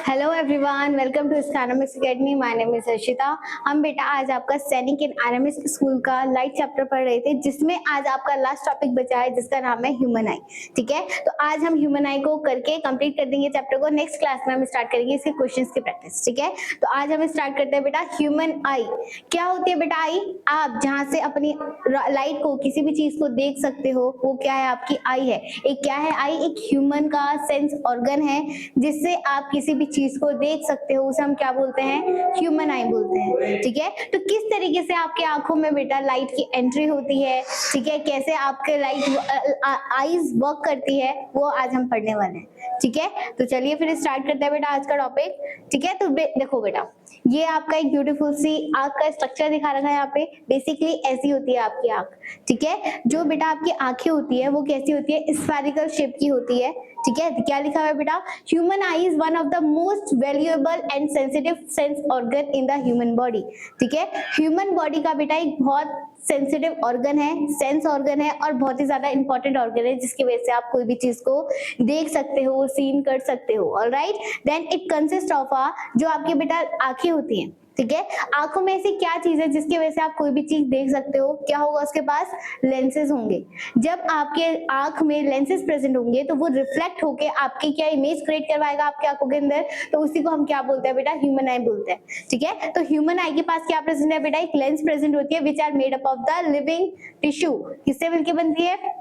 Hello everyone, welcome to Scanomics academy. My name is Harshita. हम बेटा आज आपका सैनिक इन आरएमएस स्कूल का लाइट चैप्टर पढ़ रहे थे, जिसमें आज आपका लास्ट टॉपिक बचा है जिसका नाम है ह्यूमन आई। ठीक है, तो आज हम ह्यूमन आई को करके कंप्लीट कर देंगे चैप्टर को। नेक्स्ट क्लास में हम स्टार्ट करेंगे इसके क्वेश्चंस की प्रैक्टिस। ठीक है, तो आज हम स्टार्ट करते हैं बेटा ह्यूमन आई। क्या होती है बेटा आई? आप जहाँ से अपनी लाइट को, किसी भी चीज को देख सकते हो, वो क्या है? आपकी आई है। एक क्या है आई? एक ह्यूमन का सेंस ऑर्गन है जिससे आप किसी भी चीज को देख सकते हो, उसे हम क्या बोलते हैं? ह्यूमन आई बोलते हैं। ठीक है, तो किस तरीके से आपके आंखों में बेटा लाइट की एंट्री होती है, ठीक है, कैसे आपके लाइट आईज वर्क करती है, वो आज हम पढ़ने वाले हैं। ठीक है, तो चलिए फिर स्टार्ट करते हैं बेटा आज का टॉपिक। ठीक है, तो देखो बेटा, ये आपका एक ब्यूटीफुल सी आंख का स्ट्रक्चर दिखा रखा है यहाँ पे। बेसिकली ऐसी होती है आपकी आंख। ठीक है, जो बेटा आपकी आंखें होती है वो कैसी होती है? स्फेरिकल शेप की होती है। ठीक है, क्या लिखा हुआ है बेटा? Human I is one of the most valuable and sensitive sense organ in the human body. ठीक है, ह्यूमन बॉडी का बेटा एक बहुत सेंसिटिव ऑर्गन है, सेंस ऑर्गन है और बहुत ही ज्यादा इंपॉर्टेंट ऑर्गन है, जिसकी वजह से आप कोई भी चीज को देख सकते हो, सीन कर सकते हो। Alright, then it consist of जो आपके बेटा आंखें होती हैं। ठीक है, आंखों में ऐसी क्या चीज है जिसकी वजह से आप कोई भी चीज देख सकते हो? क्या होगा उसके पास? लेंसेज होंगे। जब आपके आंख में लेंसेज प्रेजेंट होंगे तो वो रिफ्लेक्ट होके आपकी क्या इमेज क्रिएट करवाएगा आपके आंखों के अंदर, तो उसी को हम क्या बोलते हैं बेटा? ह्यूमन आई बोलते हैं। ठीक है, तो ह्यूमन आई के पास क्या प्रेजेंट है बेटा? एक लेंस प्रेजेंट होती है which are made up of the living tissue. किससे मिलके बनती है?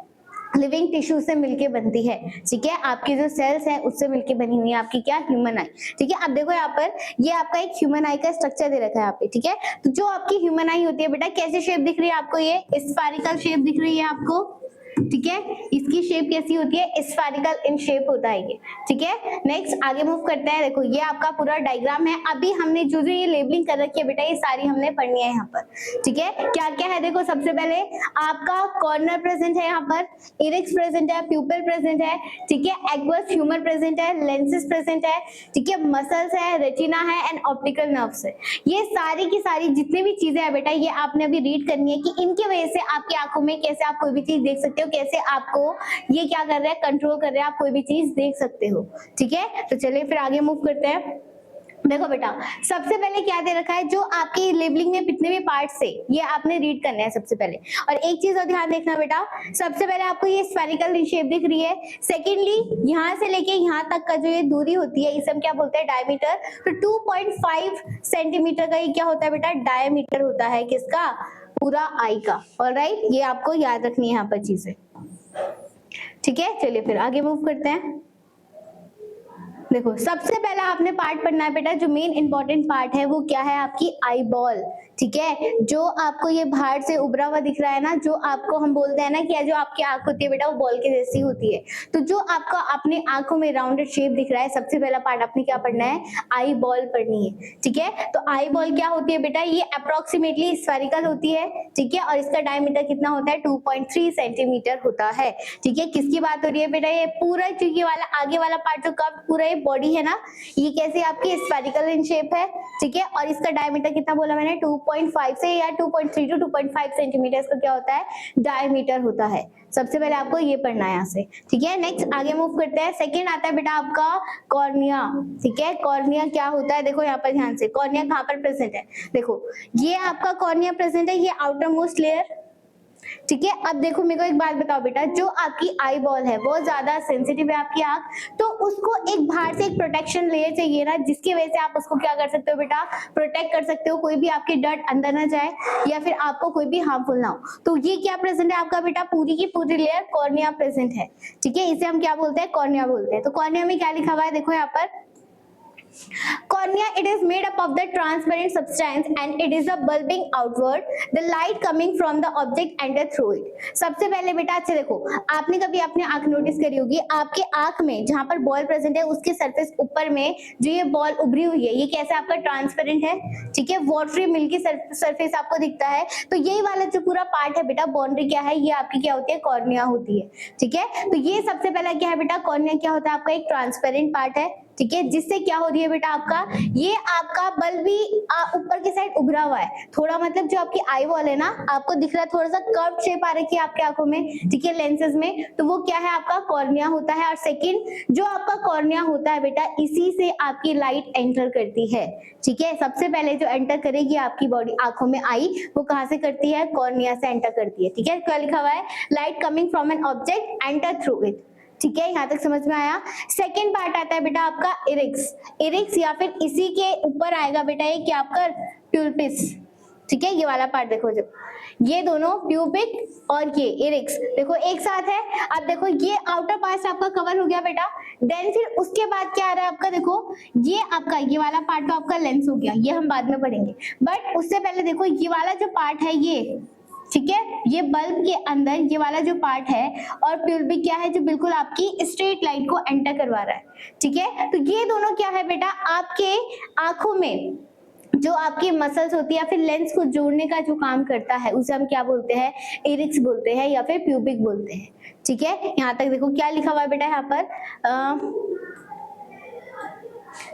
लिविंग टिश्यू से मिलके बनती है। ठीक है, आपके जो सेल्स हैं उससे मिलके बनी हुई है आपकी क्या? ह्यूमन आई। ठीक है, अब देखो यहाँ पर ये आपका एक ह्यूमन आई का स्ट्रक्चर दे रखा है यहाँ पे। ठीक है, तो जो आपकी ह्यूमन आई होती है बेटा, कैसे शेप दिख रही है आपको? ये स्फेरिकल शेप दिख रही है आपको। ठीक है, इसकी शेप कैसी होती है? स्फेरिकल इन शेप होता है ये। ठीक है, नेक्स्ट आगे मूव करते हैं। देखो ये आपका पूरा डायग्राम है। अभी हमने जो ये लेबलिंग कर रखी है बेटा, ये सारी हमने पढ़नी है यहाँ पर। ठीक है, क्या क्या है देखो, सबसे पहले आपका कॉर्नर प्रेजेंट है यहाँ पर, इरिक्स प्रेजेंट है, प्यूपिल प्रेजेंट है। ठीक है, एक्वस ह्यूमर प्रेजेंट है, लेंसेज प्रेजेंट है। ठीक है, मसल्स है, रेटिना है एंड ऑप्टिकल नर्व्स है। ये सारी की सारी जितनी भी चीजें है बेटा, ये आपने अभी रीड करनी है कि इनकी वजह से आपकी आंखों में कैसे आप कोई भी चीज देख सकते हो, कैसे आपको ये क्या कर रहा है? कंट्रोल कर रहे हैं, आप कोई भी चीज देख सकते हो। ठीक है, तो चलिए फिर आगे मूव करते हैं। देखो बेटा, सबसे पहले क्या दे रखा है? जो आपकी लेबलिंग में जितने भी पार्ट्स है ये आपने रीड करने हैं सबसे पहले। और एक चीज और ध्यान देखना बेटा, सबसे पहले आपको ये स्फेरिकल शेप दिख रही है। सेकेंडली, यहाँ से लेके यहाँ तक का जो ये दूरी होती है, इसे हम क्या बोलते हैं? डायमीटर। तो 2.5 सेंटीमीटर का ये क्या होता है बेटा? डायमीटर होता है। किसका? पूरा आई का। ऑलराइट, ये आपको याद रखनी है यहाँ पर चीजें। ठीक है, चलिए फिर आगे मूव करते हैं। देखो सबसे पहला आपने पार्ट पढ़ना है बेटा, जो मेन इंपॉर्टेंट पार्ट है वो क्या है? आपकी आई बॉल। ठीक है, जो आपको ये बाहर से उभरा हुआ दिख रहा है ना, जो आपको हम बोलते हैं ना कि जो आपकी आंख होती है बेटा वो बॉल के जैसी होती है। तो जो आपका अपने आंखों में राउंडेड शेप दिख रहा है, सबसे पहला पार्ट आपने क्या पढ़ना है? आई बॉल पढ़नी है। ठीक है, तो आई बॉल क्या होती है बेटा? ये अप्रोक्सीमेटली स्फेरिकल होती है। ठीक है, और इसका डायमीटर कितना होता है? 2.3 सेंटीमीटर होता है। ठीक है, किसकी बात हो रही है बेटा? ये पूरा जो ये वाला आगे वाला पार्ट जो कब पूरा बॉडी है ना, ये कैसे आपकी स्फेरिकल इन शेप है। ठीक है, और इसका डायमीटर कितना बोला मैंने? 2.5 से या 2.3 टू 2.5 सेंटीमीटर इसका क्या होता है? डायमीटर होता है। सबसे पहले आपको ये पढ़ना है यहाँ से। ठीक है, नेक्स्ट आगे मूव करते हैं। सेकंड आता है बेटा आपका कॉर्निया। ठीक है, कॉर्निया क्या होता है? देखो यहाँ पर ध्यान से, कॉर्निया कहाँ पर प्रेजेंट है? देखो ये आपका कॉर्निया प्रेजेंट है, ये आउटर मोस्ट लेयर। ठीक है, अब देखो मेरे को एक बात बताओ बेटा, जो आपकी आई बॉल है वो ज्यादा सेंसिटिव है आपकी आंख, तो उसको एक बाहर से एक प्रोटेक्शन लेयर चाहिए ना, जिसकी वजह से आप उसको क्या कर सकते हो बेटा? प्रोटेक्ट कर सकते हो, कोई भी आपके डर्ट अंदर ना जाए या फिर आपको कोई भी हार्मफुल ना हो। तो ये क्या प्रेजेंट है आपका बेटा? पूरी की पूरी लेयर कॉर्निया प्रेजेंट है। ठीक है, इसे हम क्या बोलते हैं? कॉर्निया बोलते हैं। तो कॉर्निया में क्या लिखा हुआ है? देखो यहाँ पर, cornea, it is made up of the transparent substance and it is a bulbing outward, the light coming from the object enter through it। सबसे पहले बेटा अच्छे देखो, आपने कभी अपनी आंख नोटिस करी होगी, आपके आंख में जहां पर बॉल प्रेजेंट है उसके सरफेस ऊपर में जो ये बॉल उभरी हुई है, ये कैसे आपका ट्रांसपेरेंट है। ठीक है, वाटरी मिल्की सरफेस आपको दिखता है। तो यही वाला जो पूरा पार्ट है बेटा, बाउंड्री क्या है? ये आपकी क्या होती है? कॉर्निया होती है। ठीक है, तो ये सबसे पहला क्या है बेटा? कॉर्निया क्या होता है आपका? एक ट्रांसपेरेंट पार्ट है। ठीक है, जिससे क्या हो रही है बेटा आपका, ये आपका बल्ब भी ऊपर की साइड उभरा हुआ है थोड़ा, मतलब जो आपकी आई वॉल है ना, आपको दिख रहा है थोड़ा सा कर्व शेप आ रखी है आपके आंखों में, ठीक है, लेंसेज में, तो वो क्या है आपका कॉर्निया होता है। और सेकंड जो आपका कॉर्निया होता है बेटा, इसी से आपकी लाइट एंटर करती है, ठीक है। सबसे पहले जो एंटर करेगी आपकी बॉडी आंखों में आई, वो कहां से करती है, कॉर्निया से एंटर करती है, ठीक है। क्या लिखा हुआ है, light coming from an object enter through it, ठीक है, यहाँ तक समझ में आया। सेकेंड पार्ट आता है बेटा आपका इरिक्स, इरिक्स या फिर इसी के ऊपर आएगा बेटा ये क्या आपका प्यूपिस, ठीक है, ये वाला पार्ट देखो, जो ये दोनों प्यूबिक और ये इरिक्स देखो एक साथ है। अब देखो ये आउटर पार्ट आपका कवर हो गया बेटा, देन फिर उसके बाद क्या आ रहा है आपका, देखो ये आपका ये वाला पार्ट तो आपका लेंस हो गया, ये हम बाद में पढ़ेंगे, बट उससे पहले देखो ये वाला जो पार्ट है ये, ठीक है, ये बल्ब के अंदर ये वाला जो पार्ट है, और प्यूबिक क्या है जो बिल्कुल आपकी स्ट्रेट लाइट को एंटर करवा रहा है, ठीक है। तो ये दोनों क्या है बेटा आपके आंखों में जो आपकी मसल्स होती है या फिर लेंस को जोड़ने का जो काम करता है, उसे हम क्या बोलते हैं, इरिक्स बोलते हैं या फिर प्यूबिक बोलते हैं, ठीक है। यहाँ तक देखो क्या लिखा हुआ है बेटा, यहाँ पर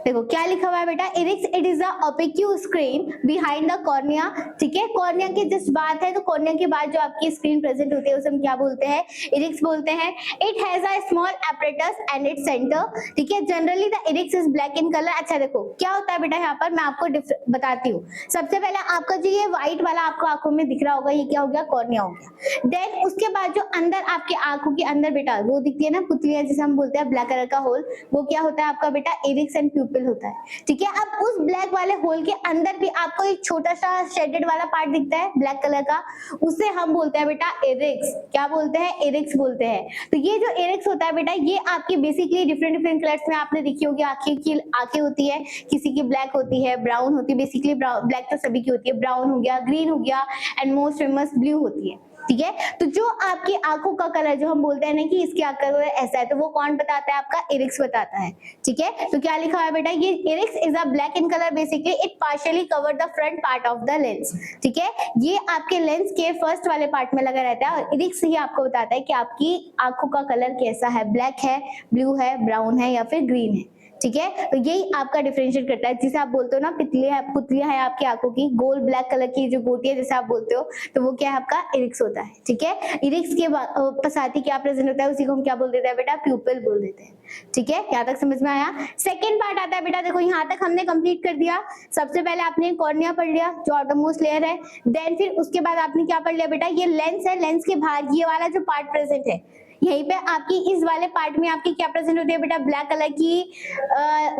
देखो क्या लिखा हुआ है बेटा, iris it is a opaque screen behind the cornea, ठीक है, कॉर्निया की जस्ट बात है, तो कॉर्निया के बाद जो आपकी स्क्रीन प्रेजेंट होती है उसे हम क्या बोलते हैं, इरिक्स बोलते हैं। It has a small apparatus and its centre, ठीक है, generally the iris is black in colour. अच्छा देखो क्या होता है बेटा, यहाँ पर मैं आपको बताती हूँ। सबसे पहले आपका जो ये व्हाइट वाला आपको आंखों में दिख रहा होगा, ये क्या हो गया, कॉर्निया हो गया। देन उसके बाद जो अंदर आपके आंखों के अंदर बेटा वो दिखती है ना पुतलियां, जिसे हम बोलते हैं ब्लैक कलर का होल, वो क्या होता है आपका बेटा, इरिक्स एंड प्यूपिल होता है, ठीक है। अब उस ब्लैक वाले होल के अंदर भी आपको एक छोटा सा शेडेड वाला पार्ट दिखता है ब्लैक कलर का, उसे हम बोलते हैं बेटा इरिक्स, क्या बोलते हैं, इरिक्स बोलते हैं। तो ये जो इरिक्स होता है बेटा, ये आपकी बेसिकली डिफरेंट डिफरेंट कलर्स में आपने देखी होगी, आंखें होती है, किसी की ब्लैक होती है, ब्राउन होती है, बेसिकली ब्लैक तो सभी की होती है, ब्राउन हो गया, ग्रीन हो गया, एंड मोस्ट फेमस ब्लू होती है, ठीक है। तो जो आपकी आंखों का कलर जो हम बोलते हैं ना कि इसकी आंख का कलर ऐसा है, तो वो कौन बताता है, आपका इरिक्स बताता है, ठीक है। तो क्या लिखा है बेटा, ये iris is a black in colour, basically it partially cover the front part of the lens, ठीक है, ये आपके लेंस के फर्स्ट वाले पार्ट में लगा रहता है, और इरिक्स ही आपको बताता है कि आपकी आंखों का कलर कैसा है, ब्लैक है, ब्लू है, ब्राउन है या फिर ग्रीन है, ठीक है। तो यही आपका डिफरेंशिएट करता है, जिसे आप बोलते हो ना पुतलियां है आपकी आंखों की, गोल ब्लैक कलर की जो गोटी है जैसे आप बोलते हो, तो वो क्या है आपका इरिक्स होता है, ठीक है। इरिक्स के साथ ही क्या प्रेजेंट होता है, उसी को हम क्या बोल देते हैं बेटा, प्यूपिल बोल देते हैं, ठीक है। यहाँ तक समझ में आया। सेकंड पार्ट आता है बेटा, देखो यहाँ तक हमने कंप्लीट कर दिया। सबसे पहले आपने कॉर्निया पढ़ लिया जो आउटरमोस्ट लेयर है, देन फिर उसके बाद आपने क्या पढ़ लिया बेटा, ये लेंस है, लेंस के बाहर ये वाला जो पार्ट प्रेजेंट है, यहीं पे आपकी इस वाले पार्ट में आपकी क्या प्रेजेंट होती है बेटा, ब्लैक कलर की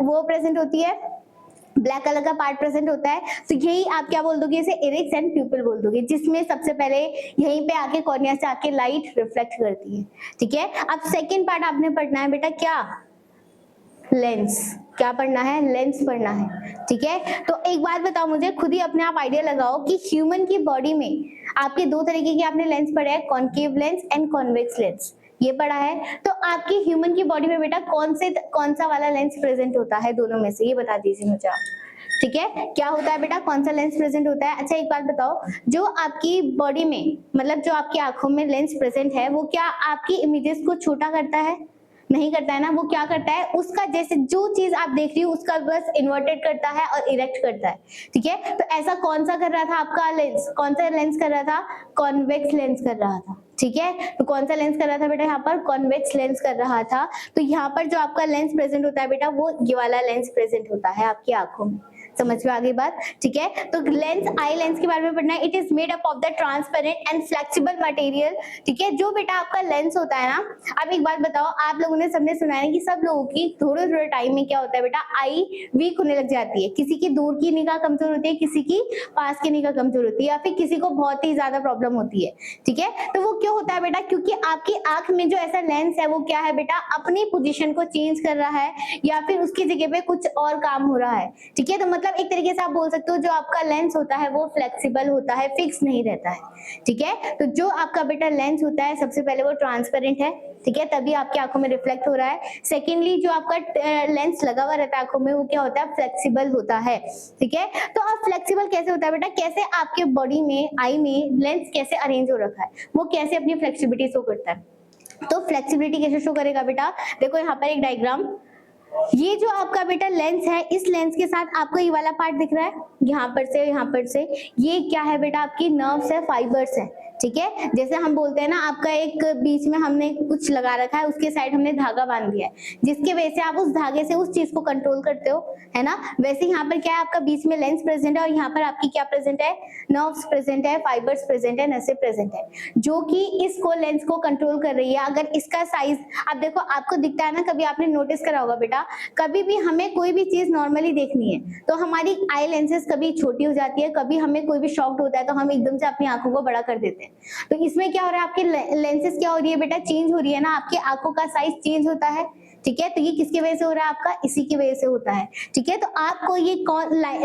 वो प्रेजेंट होती है, ब्लैक कलर का पार्ट प्रेजेंट होता है। तो यही आप क्या बोल दोगे, इसे इरिक्स एंड प्यूपिल बोल दोगे, जिसमें सबसे पहले यहीं पे आके कॉर्निया से आके लाइट रिफ्लेक्ट करती है, ठीक है। अब सेकंड पार्ट आपने पढ़ना है बेटा, क्या, लेंस, क्या पढ़ना है, लेंस पढ़ना है, ठीक है। तो एक बात बताओ मुझे, खुद ही अपने आप आइडिया लगाओ कि ह्यूमन की बॉडी में आपके दो तरीके के आपने लेंस पढ़े हैं, concave lens and convex lens, ये पढ़ा है। तो आपकी ह्यूमन की बॉडी में बेटा कौन सा वाला लेंस प्रेजेंट होता है, दोनों में से ये बता दीजिए मुझे आप, ठीक है। क्या होता है बेटा, कौन सा लेंस प्रेजेंट होता है। अच्छा एक बात बताओ, जो आपकी बॉडी में मतलब जो आपकी आंखों में लेंस प्रेजेंट है, वो क्या आपकी इमेजेस को छोटा करता है, नहीं करता है ना, वो क्या करता है, उसका जैसे जो चीज आप देख रही हो उसका बस इन्वर्टेड करता है और इरेक्ट करता है, ठीक है। तो ऐसा कौन सा कर रहा था आपका लेंस, कौन सा लेंस कर रहा था, कॉन्वेक्स लेंस कर रहा था, ठीक है। तो कौन सा लेंस कर रहा था बेटा, यहाँ पर कॉन्वेक्स लेंस कर रहा था। तो यहाँ पर जो आपका लेंस प्रेजेंट होता है बेटा, वो ये वाला लेंस प्रेजेंट होता है आपकी आंखों में, समझ में आ गई बात, ठीक है। तो लेंस, आई लेंस के बारे में पढ़ना है। It is made up of the transparent and flexible material, ठीक है। जो बेटा आपका लेंस होता है ना, अब एक बात बताओ, आप लोगों ने सबने सुना है कि सब लोगों की थोड़े थोड़े टाइम में क्या होता है बेटा, आई वीक होने लग जाती है, किसी की दूर की निगाह कमजोर होती है, किसी की पास की निगाह कमजोर होती है, या फिर किसी को बहुत ही ज्यादा प्रॉब्लम होती है, ठीक है। तो वो क्यों होता है बेटा, क्योंकि आपकी आंख में जो ऐसा लेंस है वो क्या है बेटा, अपनी पोजीशन को चेंज कर रहा है या फिर उसकी जगह पे कुछ और काम हो रहा है, ठीक है। तो मतलब एक तरीके से आप बोल सकते हो जो आपका लेंस होता है वो फ्लेक्सिबल होता है, फिक्स नहीं रहता है, ठीक है। तो जो आपका बेटा लेंस होता है सबसे पहले वो ट्रांसपेरेंट है, ठीक है, तभी आपकी आंखों में रिफ्लेक्ट हो रहा है। सेकेंडली जो आपका लेंस लगा हुआ रहता है आंखों में, वो क्या होता है, फ्लेक्सिबल होता है, ठीक है। तो अब फ्लेक्सिबल कैसे होता है बेटा, कैसे आपके बॉडी में, आई में लेंस कैसे अरेंज हो रखा है, वो कैसे अपनी फ्लेक्सिबिलिटी शो करता है। तो फ्लेक्सिबिलिटी कैसे शो करेगा बेटा, देखो यहाँ पर एक डायग्राम, ये जो आपका बेटा लेंस है, इस लेंस के साथ आपको ये वाला पार्ट दिख रहा है, यहाँ पर से, ये क्या है बेटा, आपकी नर्व्स है, फाइबर्स है, ठीक है। जैसे हम बोलते हैं ना, आपका एक बीच में हमने कुछ लगा रखा है, उसके साइड हमने धागा बांध दिया है, जिसके वजह से आप उस धागे से उस चीज को कंट्रोल करते हो, है ना। वैसे यहाँ पर क्या है, आपका बीच में लेंस प्रेजेंट है और यहाँ पर आपकी क्या प्रेजेंट है, नर्व्स प्रेजेंट है, फाइबर्स प्रेजेंट है, नसें प्रेजेंट है, जो कि इसको लेंस को कंट्रोल कर रही है। अगर इसका साइज आप देखो, आपको दिखता है ना, कभी आपने नोटिस करा होगा बेटा, कभी भी हमें कोई भी चीज नॉर्मली देखनी है तो हमारी आई लेंसेज कभी छोटी हो जाती है, कभी हमें कोई भी शॉक्ड होता है तो हम एकदम से अपनी आंखों को बड़ा कर देते हैं। तो इसमें क्या हो रहा है, आपकी लेंसेज क्या हो रही है बेटा, चेंज हो रही है ना, आपकी आंखों का साइज चेंज होता है, ठीक है। तो ये किसकी वजह से हो रहा है, आपका इसी की वजह से होता है, ठीक है। तो आपको ये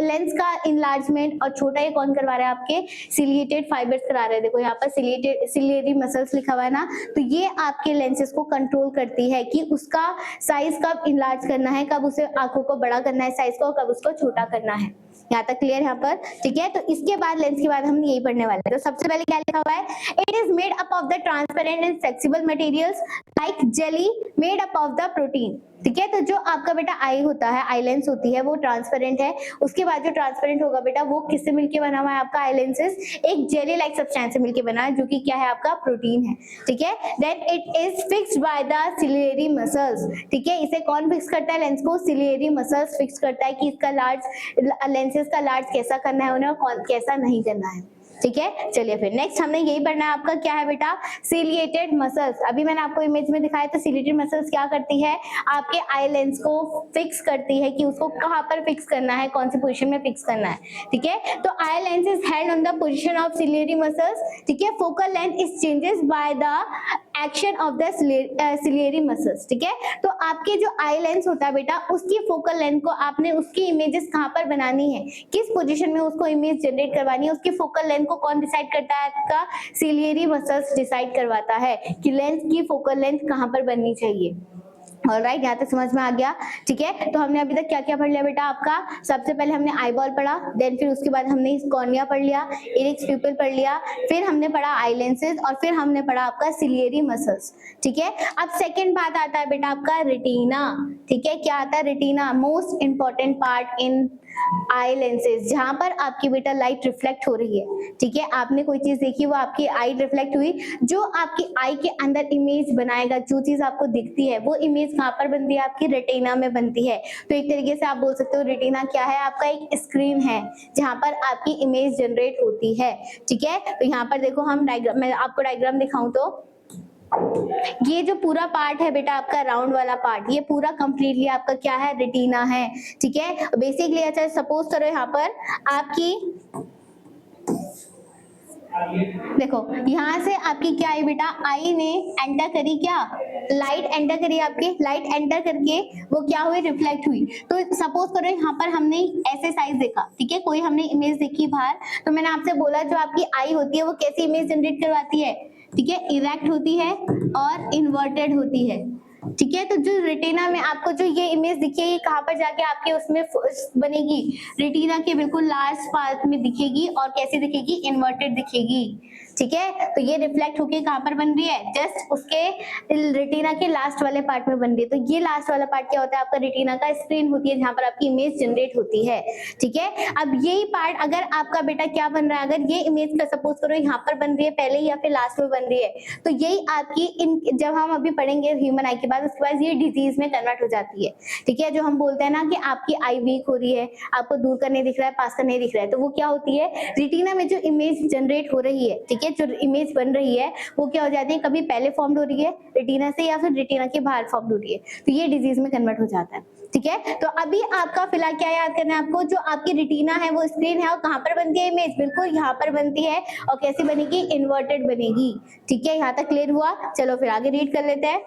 लेंस का इनलार्जमेंट और छोटा ये कौन करवा रहा है, आपके सिलिएटेड फाइबर्स करा रहे हैं। देखो यहाँ पर सिलियरी मसल्स लिखा हुआ है ना, तो ये आपके लेंसेज को कंट्रोल करती है कि उसका साइज कब इनलार्ज करना है, कब उसे आंखों को बड़ा करना है साइज को, कब उसको छोटा करना है। यहाँ तक क्लियर यहाँ पर, ठीक है। तो इसके बाद लेंस के बाद हम यही पढ़ने वाले हैं। तो सबसे पहले क्या लिखा हुआ है, it is made up of the transparent and flexible materials like jelly made up of the protein, ठीक है। तो जो आपका बेटा आई होता है, आई लेंस होती है, वो ट्रांसपेरेंट है। उसके बाद जो ट्रांसपेरेंट होगा बेटा, वो किससे मिलके बना हुआ है, आपका आई लेंसेज एक जेली लाइक सब्सटेंस से मिलके बना है, जो कि क्या है, आपका प्रोटीन है, ठीक है। Then it is fixed by the ciliary muscles, ठीक है। इसे कौन फिक्स करता है, लेंस को सिलियरी मसल्स फिक्स करता है कि इसका लार्ज लेंसेज का लार्ज कैसा करना है उन्हें और कैसा नहीं करना है, ठीक है। चलिए फिर नेक्स्ट हमने यही पढ़ना है, आपका क्या है बेटा, सिलिएटेड मसल्स। अभी मैंने आपको इमेज में दिखाया था, सिलिएटेड मसल्स क्या करती है, आपके आई लेंस को फिक्स करती है कि उसको कहाँ पर फिक्स करना है, कौन सी पोजीशन में फिक्स करना है, ठीक है। तो eye lens is held on the position of ciliary muscles, ठीक है। Focal length is changes by the action of the ciliary muscles, ठीक है। तो आपके जो आई लेंस होता है बेटा, उसकी फोकल लेंथ को आपने उसकी इमेजेस कहाँ पर बनानी है, किस पोजीशन में उसको इमेज जनरेट करवानी है, उसकी फोकल लेंथ को कौन डिसाइड करता है, आपका सिलियरी मसल्स डिसाइड करवाता है कि लेंस की फोकल लेंथ कहाँ पर बननी चाहिए। ऑलराइट, यहाँ तक समझ में आ गया, ठीक है। तो हमने अभी तक क्या क्या पढ़ लिया बेटा, आपका सबसे पहले हमने आई बॉल पढ़ा, देन फिर उसके बाद हमने कॉर्निया पढ़ लिया, इरिक्स प्यूपिल पढ़ लिया, फिर हमने पढ़ा आई लेंसेज और फिर हमने पढ़ा आपका सिलियरी मसल्स, ठीक है। अब सेकंड बात आता है बेटा आपका रेटिना, ठीक है। क्या आता है, retina, most important part in I lenses, जहां पर आपकी बेटा लाइट रिफ्लेक्ट हो रही है, ठीक है। आपने कोई चीज देखी, वो आपकी आई रिफ्लेक्ट हुई, जो आपकी आई के अंदर इमेज बनाएगा, जो चीज आपको दिखती है वो इमेज कहाँ पर बनती है, आपकी रेटिना में बनती है। तो एक तरीके से आप बोल सकते हो रेटिना क्या है, आपका एक स्क्रीन है जहां पर आपकी इमेज जनरेट होती है, ठीक है। तो यहाँ पर देखो हम डायग्राम, मैं आपको डायग्राम दिखाऊं तो ये जो पूरा पार्ट है बेटा आपका राउंड वाला पार्ट, ये पूरा कंप्लीटली आपका क्या है, रेटिना है, ठीक है। बेसिकली अच्छा सपोज करो यहाँ पर आपकी देखो, यहाँ से आपकी क्या है बेटा, आई ने एंटर करी, क्या लाइट एंटर करी, आपके लाइट एंटर करके वो क्या हुई, रिफ्लेक्ट हुई। तो सपोज करो यहाँ पर हमने ऐसे साइज देखा, ठीक है, कोई हमने इमेज देखी बाहर, तो मैंने आपसे बोला जो आपकी आई होती है वो कैसी इमेज जनरेट करवाती है, ठीक है, इरेक्ट होती है और इन्वर्टेड होती है, ठीक है। तो जो रेटिना में आपको जो ये इमेज दिखी है, ये कहाँ पर जाके आपके उसमें बनेगी, रेटिना के बिल्कुल लास्ट पार्ट में दिखेगी और कैसे दिखेगी, इन्वर्टेड दिखेगी, ठीक है। तो ये रिफ्लेक्ट होके कहाँ पर बन रही है, जस्ट उसके रेटिना के लास्ट वाले पार्ट में बन रही है। तो ये लास्ट वाला पार्ट क्या होता है, आपका रेटिना का स्क्रीन होती है जहां पर आपकी इमेज जनरेट होती है, ठीक है। अब यही पार्ट अगर आपका बेटा क्या बन रहा है, अगर ये इमेज का सपोज करो यहाँ पर बन रही है पहले या फिर लास्ट में बन रही है, तो यही आपकी इन जब हम अभी पढ़ेंगे ह्यूमन आई के बाद, उसके बाद ये डिजीज में कन्वर्ट हो जाती है, ठीक है। जो हम बोलते हैं ना कि आपकी आई वीक हो रही है, आपको दूर का नहीं दिख रहा है, पास का नहीं दिख रहा है, तो वो क्या होती है, रेटिना में जो इमेज जनरेट हो रही है, ठीक है, जो इमेज बन रही है वो क्या हो जाती है, कभी पहले फॉर्म हो रही है रेटिना से या फिर रेटिना के बाहर फॉर्म हो रही है, तो ये डिजीज में कन्वर्ट हो जाता है, ठीक है। तो अभी आपका फिलहाल क्या याद करना है आपको, जो आपकी रेटिना है वो स्क्रीन है और कहाँ पर बनती है इमेज, बिल्कुल यहाँ पर बनती है और कैसी बनेगी, इन्वर्टेड बनेगी, ठीक है। यहाँ तक क्लियर हुआ, चलो फिर आगे रीड कर लेते हैं।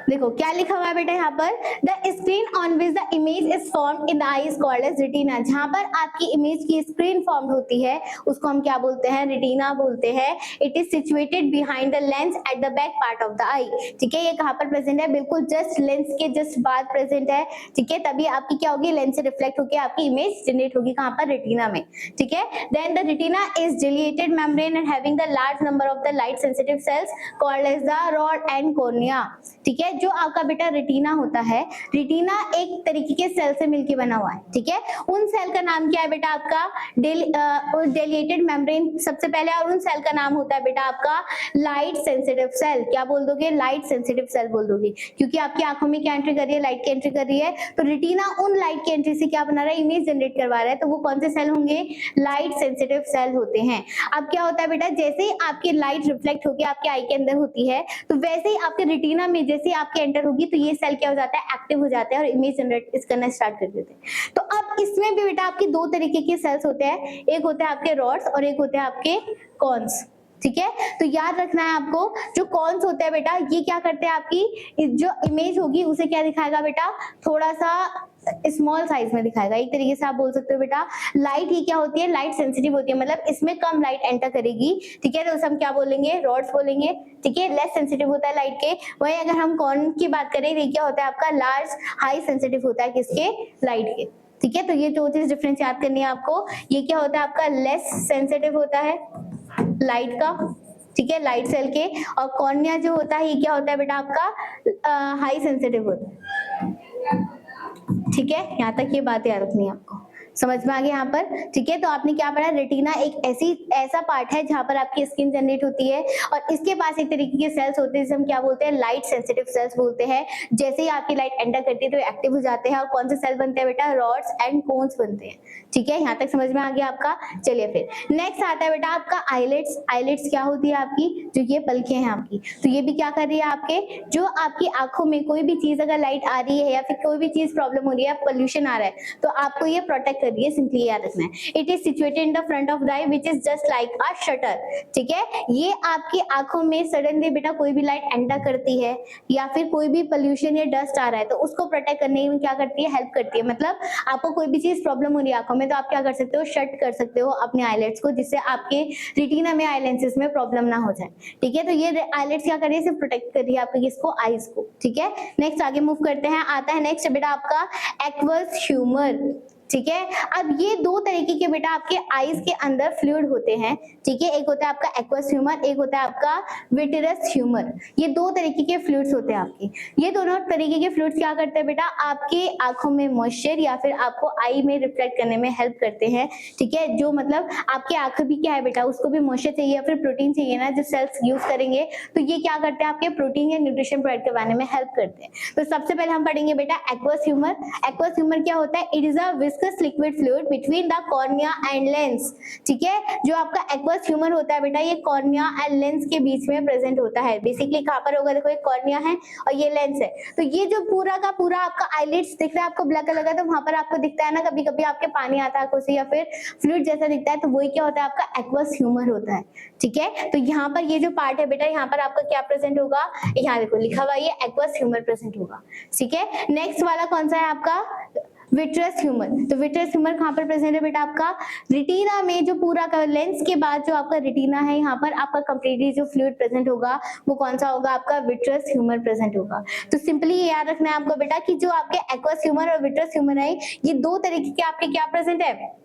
देखो क्या लिखा हुआ है बेटा यहाँ पर, the screen on which the image is formed in the eye is called as retina. जहां पर आपकी इमेज की स्क्रीन फॉर्म होती है उसको हम क्या बोलते हैं, रेटिना बोलते हैं। It is situated behind the lens at the back part of the eye, ठीक है। ये कहाँ पर प्रेजेंट है, बिल्कुल जस्ट लेंस के जस्ट बाद प्रेजेंट है, ठीक है। तभी आपकी क्या होगी, लेंस से रिफ्लेक्ट होकर आपकी इमेज जनरेट होगी कहाँ पर, रेटिना में, ठीक है। Then the retina is ciliated membrane and having the large number of the light sensitive cells called as the rod and cornea, ठीक है। जो आपका बेटा रेटिना होता है, रेटिना एक तरीके के सेल से मिलके बना हुआ है, ठीक है। उन सेल का नाम क्या है बेटा आपका डेलिएटेड मेम्ब्रेन सबसे पहले, और उन सेल का नाम होता है बेटा आपका लाइट सेंसिटिव सेल। क्या बोल दोगे? लाइट सेंसिटिव सेल बोल दोगे, क्योंकि आपकी आंखों में क्या एंट्री कर रही है? लाइट की एंट्री कर रही है। तो रेटिना उन लाइट की एंट्री से क्या बना रहा है? इमेज जनरेट करवा रहा है। तो वो कौन से सेल होंगे? लाइट सेंसिटिव सेल होते हैं। अब क्या होता है बेटा, जैसे ही आपकी लाइट रिफ्लेक्ट होकर आपके आई के अंदर होती है, तो वैसे ही आपके रेटिना में जैसे आपके एंटर होगी, तो ये सेल क्या हो जाता है? एक्टिव हो जाता है और इमेज जनरेट करना स्टार्ट कर देते हैं। तो अब इसमें भी बेटा आपके दो तरीके के सेल्स होते हैं, एक होते हैं आपके रॉड्स और एक होते हैं आपके कॉन्स, ठीक है। तो याद रखना है आपको, जो कॉन्स होते हैं बेटा, ये क्या करते हैं? आपकी जो इमेज होगी उसे क्या दिखाएगा बेटा? थोड़ा सा स्मॉल साइज में दिखाएगा। एक तरीके से आप बोल सकते हो बेटा, लाइट ही क्या होती है? लाइट सेंसिटिव होती है, मतलब इसमें कम लाइट एंटर करेगी, ठीक है। तो उसे हम क्या बोलेंगे? रॉड्स बोलेंगे, ठीक है। लेस सेंसिटिव होता है लाइट के। वही अगर हम कॉर्न की बात करें, ये क्या होता है आपका? लार्ज हाई सेंसिटिव होता है किसके? लाइट के, ठीक है। तो ये दो चीज डिफरेंस याद करनी है आपको। ये क्या होता है आपका? लेस सेंसिटिव होता है लाइट का, ठीक है, लाइट सेल के। और कॉर्निया जो होता है, ये क्या होता है बेटा आपका? हाई सेंसिटिव होता है, ठीक है। यहाँ तक ये बात याद रखनी है आपको। समझ में आ गया यहाँ पर, ठीक है। तो आपने क्या पढ़ा? रेटिना एक ऐसा पार्ट है जहाँ पर आपकी स्किन जनरेट होती है, और इसके पास एक तरीके के सेल्स होते हैं जिसे हम क्या बोलते हैं? लाइट सेंसिटिव सेल्स बोलते हैं। जैसे ही आपकी लाइट एंटर करती है तो एक्टिव हो जाते हैं। और कौन से सेल बनते हैं बेटा? रॉड्स एंड कोन्स बनते हैं, ठीक है। यहाँ तक समझ में आ गया आपका। चलिए फिर नेक्स्ट आता है बेटा आपका आईलेट्स। आईलेट्स क्या होती है आपकी? जो ये पलकें हैं आपकी, तो ये भी क्या कर रही है आपके? जो आपकी आंखों में कोई भी चीज अगर लाइट आ रही है या फिर कोई भी चीज प्रॉब्लम हो रही है, पोल्यूशन आ रहा है, तो आपको ये प्रोटेक्ट कर रही है। सिंपली याद रखना है, it is situated in the front of the I which is just like a shutter, ठीक है। ये आपकी आंखों में सडनली बेटा कोई भी लाइट एंटर करती है या फिर कोई भी पोल्यूशन या डस्ट आ रहा है, तो उसको प्रोटेक्ट करने में क्या करती है? हेल्प करती है। मतलब आपको कोई भी चीज प्रॉब्लम हो रही है आंखों में, तो आप क्या कर सकते हो? शट कर सकते हो अपने आईलेट्स को, जिससे आपके रेटिना में, आई लेंसेज में प्रॉब्लम ना हो जाए, ठीक है। तो ये आईलेट्स क्या कर रही है? सिर्फ प्रोटेक्ट कर रही है आपके किसको? आईज को, ठीक है। नेक्स्ट आगे मूव करते हैं। आता है नेक्स्ट बेटा आपका एक्वस ह्यूमर, ठीक है। अब ये दो तरीके के बेटा आपके आईज के अंदर फ्लूइड होते हैं, ठीक है। एक होता है आपका एक्वस ह्यूमर, एक होता है आपका विट्रस ह्यूमर। ये दो तरीके के फ्लूइड्स होते हैं आपके। ये दोनों तरीके के फ्लूइड्स क्या करते हैं बेटा? आपके आंखों में मॉइस्चर या फिर आपको आई में रिफ्लेक्ट करने में हेल्प करते हैं, ठीक है। जो मतलब आपके आंख भी क्या है बेटा? उसको भी मॉइस्चर चाहिए या फिर प्रोटीन चाहिए ना, जो सेल्स यूज करेंगे, तो ये क्या करते हैं? आपके प्रोटीन या न्यूट्रिशन प्रोवाइड करवाने में हेल्प करते हैं। तो सबसे पहले हम पढ़ेंगे बेटा एक्वस ह्यूमर। एक्वस ह्यूमर क्या होता है? It is a viscous liquid fluid between the cornea and lens, ठीक है। जो आपका एक्वस ह्यूमर होता है बेटा, ये कॉर्निया एंड लेंस के बीच में प्रेजेंट होता है। बेसिकली कहां पर होगा? देखो, एक कॉर्निया है और ये लेंस है। तो ये जो पूरा का पूरा आपका आईलिड्स दिख रहा है आपको ब्लैक कलर का, तो वहां पर आपको दिखता है ना, कभी कभी आपके पानी आता है आंखों से या फिर फ्लूइड जैसा दिखता है, तो वही क्या होता है? आपका एक्वस ह्यूमर होता है, ठीक है। तो यहाँ पर ये जो पार्ट है बेटा, यहाँ पर आपका क्या प्रेजेंट होगा? यहाँ देखो लिखा हुआ ये एक्वस ह्यूमर प्रेजेंट होगा, ठीक है। नेक्स्ट वाला कौन सा है आपका? Vitreous humour. तो विट्रस ह्यूमर कहाँ पर प्रेजेंट है बेटा? आपका रेटिना में। जो पूरा का लेंस के बाद जो आपका रेटिना है, यहाँ पर आपका कंप्लीटली जो फ्लूइड प्रेजेंट होगा वो कौन सा होगा? आपका विट्रस ह्यूमर प्रेजेंट होगा। तो सिंपली ये याद रखना है आपको बेटा कि जो आपके एक्वस ह्यूमर और विट्रस ह्यूमर है, ये दो तरीके के आपके क्या प्रेजेंट है?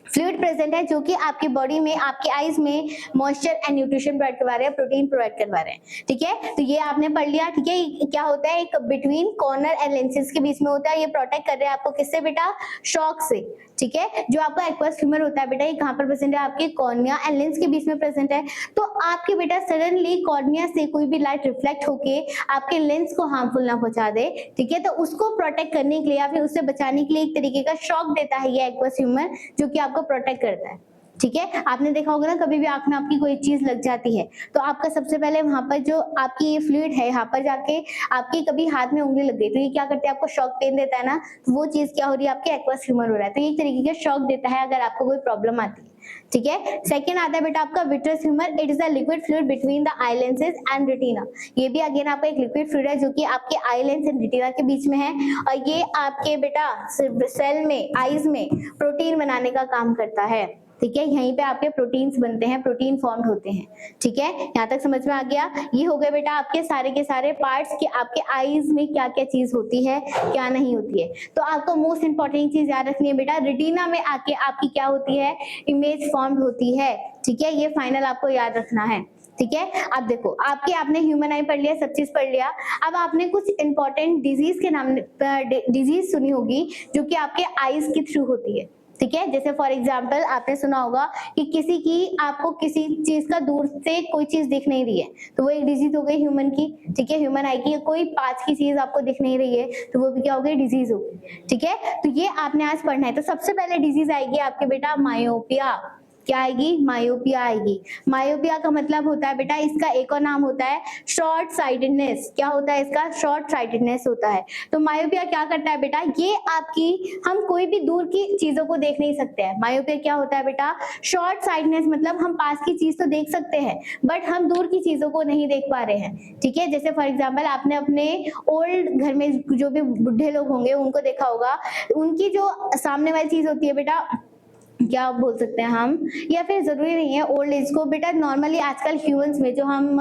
फ्लूइड प्रेजेंट है, जो कि आपकी बॉडी में, आपकी आईज में मॉइस्चर एंड न्यूट्रिशन प्रोवाइड करवा रहे हैं, प्रोटीन प्रोवाइड करवा रहे हैं, ठीक है। तो ये आपने पढ़ लिया, ठीक है। क्या होता है? एक बिटवीन कॉर्नर एंड लेंसेज के बीच में होता है। ये प्रोटेक्ट कर रहे हैं आपको किससे बेटा? शॉक से, ठीक है। जो आपका एक्वस ह्यूमर होता है बेटा, ये कहाँ पर प्रेजेंट है? आपके कॉर्निया एंड लेंस के बीच में प्रेजेंट है। तो आपके बेटा सडनली कॉर्निया से कोई भी लाइट रिफ्लेक्ट होके आपके लेंस को हार्मफुल ना पहुंचा दे, ठीक है, तो उसको प्रोटेक्ट करने के लिए या फिर उससे बचाने के लिए एक तरीके का शॉक देता है ये एक्वस ह्यूमर, जो कि आपको प्रोटेक्ट करता है, ठीक है। आपने देखा होगा ना, कभी भी आंख में आपकी कोई चीज लग जाती है, तो आपका सबसे पहले वहां पर जो आपकी ये फ्लूइड है, यहाँ पर जाके आपके कभी हाथ में उंगली लग गई, तो ये क्या करते हैं? आपको शॉक पेन देता है ना, तो वो चीज क्या हो रही है? आपके एक्वस ह्यूमर हो रहा है। तो ये एक तरीके का शॉक देता है अगर आपको कोई प्रॉब्लम आती है, ठीक है। सेकंड आता है बेटा आपका vitreous humour. It is a liquid fluid between the I lenses and retina. ये भी अगेन आपका एक लिक्विड फ्लूइड है, जो कि आपके आई लेंस एंड रेटिना के बीच में है, और ये आपके बेटा सेल में, आईज में प्रोटीन बनाने का काम करता है, ठीक है। यहीं पे आपके प्रोटीन्स बनते हैं, प्रोटीन फॉर्म्ड होते हैं, ठीक है। यहाँ तक समझ में आ गया? ये हो गए बेटा आपके सारे के सारे पार्ट्स कि आपके आईज में क्या क्या चीज होती है, क्या नहीं होती है। तो आपको मोस्ट इंपॉर्टेंट चीज याद रखनी है बेटा, रेटिना में आके आपकी क्या होती है? इमेज फॉर्म्ड होती है, ठीक है। ये फाइनल आपको याद रखना है, ठीक है। अब देखो आपने ह्यूमन आई पढ़ लिया, सब चीज पढ़ लिया। अब आपने कुछ इंपॉर्टेंट डिजीज के नाम डिजीज सुनी होगी जो कि आपके आईज के थ्रू होती है, ठीक है। जैसे फॉर एग्जाम्पल आपने सुना होगा कि किसी की आपको किसी चीज का दूर से कोई चीज दिख नहीं रही है तो वो एक डिजीज हो गई ह्यूमन की, ठीक है। ह्यूमन आई की कोई पास की चीज आपको दिख नहीं रही है तो वो भी क्या हो गई, डिजीज हो गई, ठीक है। तो ये आपने आज पढ़ना है। तो सबसे पहले डिजीज आएगी आपके बेटा मायोपिया। क्या आएगी, मायोपिया आएगी। मायोपिया का मतलब होता है बेटा, इसका एक और नाम होता है शॉर्ट साइटेडनेस। क्या होता है इसका, शॉर्ट साइटेडनेस होता है। तो मायोपिया क्या करता है बेटा, ये आपकी, हम कोई भी दूर की चीजों को देख नहीं सकते हैं। मायोपिया क्या होता है बेटा, शॉर्ट साइटेडनेस मतलब हम पास की चीज तो देख सकते हैं बट हम दूर की चीजों को नहीं देख पा रहे हैं, ठीक है। जैसे फॉर एग्जाम्पल आपने अपने ओल्ड घर में जो भी बुढ़े लोग होंगे उनको देखा होगा, उनकी जो सामने वाली चीज होती है बेटा, क्या बोल सकते हैं हम, या फिर जरूरी नहीं है ओल्ड एज को बेटा, नॉर्मली आजकल ह्यूमंस में जो हम